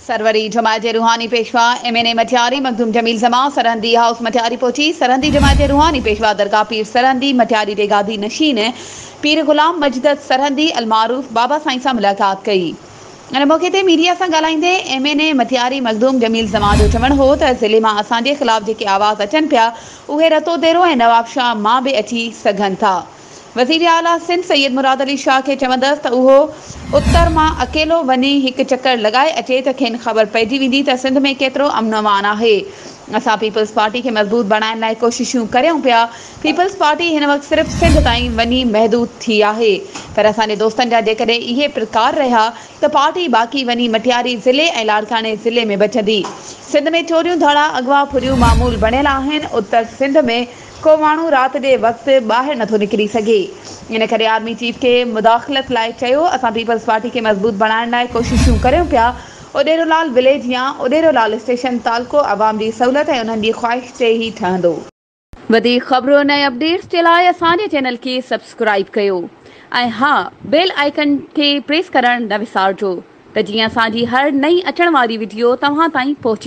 सरवरी जमायत जे रूहानी पेशवा MNA मटियारी मखदूम जमील जमा Sirhindi house Matiari पहुंची। सरहंदी जमायत जे रूहानी पेशवा दरगाह पीर सरहंदी मटियारी जे गादी नशीन पीर गुलाम मजदद सरहंदी अलमारूफ बाबा साईं सां मुलाक़ात कई। इन मौके ते मीडिया सां ॻाल्हाईंदे MNA मटियारी मखदूम जमील जमा जो चवणु हो त ज़िले मां असांजे ख़िलाफ़ जेके आवाज़ अचनि पिया उहे रतो देरो ऐं नवाब शाह मां बि अची सघनि था। वज़ीर आला सिंध सैयद मुराद अली शाह खे चवंदसि त उहो उत्तर मां अकेलो वञी हिकु चकर लॻाए अचे त खेनि ख़बर पइजी वेंदी त सिंध में केतिरो अमन अमान आहे। असां पीपल्स पार्टी खे मज़बूत बणाइण लाइ कोशिशूं करियूं पिया। पीपल्स पार्टी हिन वक़्तु सिर्फ़ु सिंध ताईं वञी महदूद थी आहे, पर असांजे दोस्तनि जा जेकॾहिं इहे प्रकार रहिया त पार्टी बाक़ी वञी मटियारी ज़िले ऐं लाड़काने ज़िले में बचंदी। सिंध में चोरियूं धाड़ा अगवा फुरियूं मामूल बणियल आहिनि। उत्तर सिंध में को माण्हू राति जे वक़्तु ॿाहिरि नथो निकिरी सघे। इन करे आर्मी चीफ खे मुदाख़लत लाइ चयो। असां पीपल्स पार्टी खे मज़बूत बणाइण लाइ कोशिशूं करियूं पिया। उॾेरोलाल विलेज या उॾेरोलाल स्टेशन तालको आवाम जी सहूलियत ऐं उन्हनि जी ख़्वाहिश ते ई ठहंदो। वधीक ख़बरुनि ऐं अपडेट्स जे लाइ असांजे चैनल खे सब्सक्राइब कयो ऐं हा, बेल आइकन खे प्रेस करणु न विसारिजो त जीअं असांजी हर नई अचण वारी वीडियो तव्हां ताईं पहुची